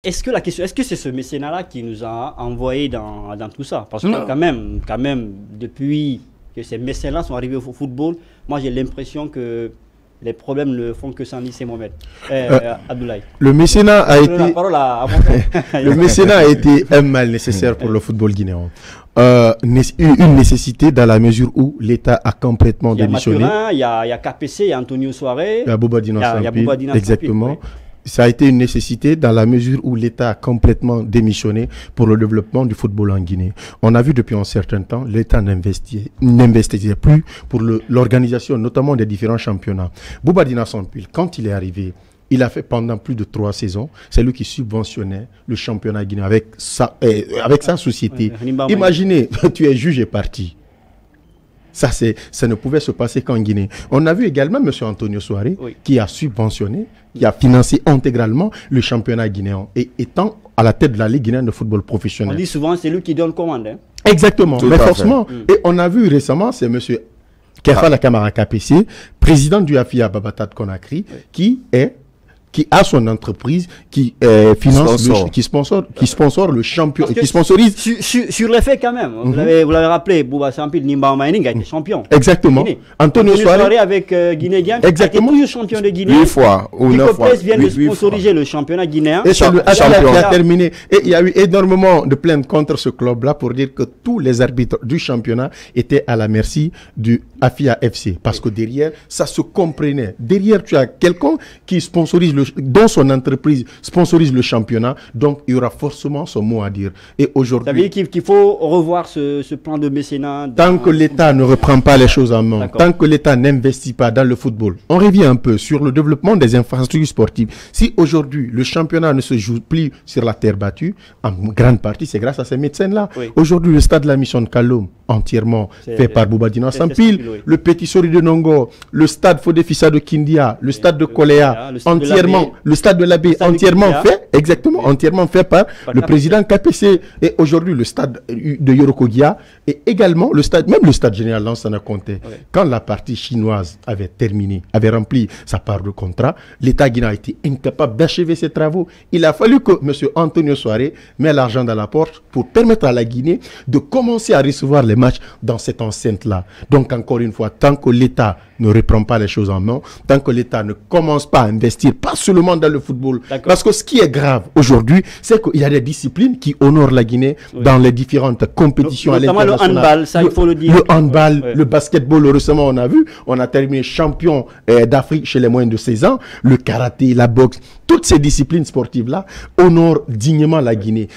Est-ce que la question, est-ce que c'est ce mécénat-là qui nous a envoyé dans tout ça? Parce que quand même, depuis que ces mécènes-là sont arrivés au football, moi j'ai l'impression que les problèmes ne font que s'enliser, Mohamed. Abdoulaye. Le mécénat a été... Le mécénat a été un mal nécessaire pour le football guinéen. Une nécessité dans la mesure où l'État a complètement démissionné. Il y a KPC, il y a Antonio Soare, il y a Bobadina Sampil, exactement. Oui. Ça a été une nécessité dans la mesure où l'État a complètement démissionné pour le développement du football en Guinée. On a vu depuis un certain temps, l'État n'investissait plus pour l'organisation, notamment des différents championnats. Bobadina Sampil, quand il est arrivé, il a fait pendant plus de 3 saisons, c'est lui qui subventionnait le championnat guinéen avec sa société. Imaginez, tu es juge et parti. Ça ne pouvait se passer qu'en Guinée. On a vu également M. Antonio Soare qui a subventionné, qui a financé intégralement le championnat guinéen et étant à la tête de la Ligue guinéenne de football professionnel. On dit souvent c'est lui qui donne commande. Hein? Exactement, mais forcément. Et on a vu récemment, c'est M. Kefa Lakamara KPC, président du AFIA Babatat Conakry, qui a son entreprise qui finance, qui sponsor le champion, qui sponsorise. Sur les faits quand même, vous l'avez rappelé, Bouba Sampil, Nimba Maining a été champion. Exactement. Antonio Soare avec Guinée-Guinéen a été toujours champion de Guinée. 8 fois ou 9 fois. Nico vient de sponsoriser le championnat guinéen. Et c'est le champion qui a terminé. Et il y a eu énormément de plaintes contre ce club-là pour dire que tous les arbitres du championnat étaient à la merci du AFIA FC. Parce que derrière, ça se comprenait. Derrière, tu as quelqu'un qui sponsorise dont son entreprise sponsorise le championnat, donc il y aura forcément son mot à dire. Et aujourd'hui, ça veut dire qu'il faut revoir ce plan de mécénat. Tant que l'État ne reprend pas les choses en main, tant que l'État n'investit pas dans le football, on revient un peu sur le développement des infrastructures sportives. Si aujourd'hui le championnat ne se joue plus sur la terre battue, en grande partie c'est grâce à ces médecins-là. Aujourd'hui le stade de la mission de Kaloum, entièrement fait par Bobadina Sampil, le Petit Sori de Nongo, le stade Fodé Fissa de Kindia, le stade de Koléa, entièrement, le stade de l'Abbé, entièrement fait, entièrement fait par le président KPC. Et aujourd'hui, le stade de Yorokogia et également le stade, même le stade général Lansana Conté. Quand la partie chinoise avait terminé, avait rempli sa part de contrat, l'État guinéen a été incapable d'achever ses travaux. Il a fallu que M. Antonio Soare mette l'argent dans la porte pour permettre à la Guinée de commencer à recevoir les matchs dans cette enceinte-là. Donc, encore une fois, tant que l'État ne reprend pas les choses en main, tant que l'État ne commence pas à investir, pas seulement dans le football. Parce que ce qui est grave aujourd'hui, c'est qu'il y a des disciplines qui honorent la Guinée dans les différentes compétitions à l'international. Le handball, ça il faut le dire. Le handball, le basketball, récemment on a vu, on a terminé champion d'Afrique chez les moins de 16 ans, le karaté, la boxe, toutes ces disciplines sportives-là honorent dignement la Guinée.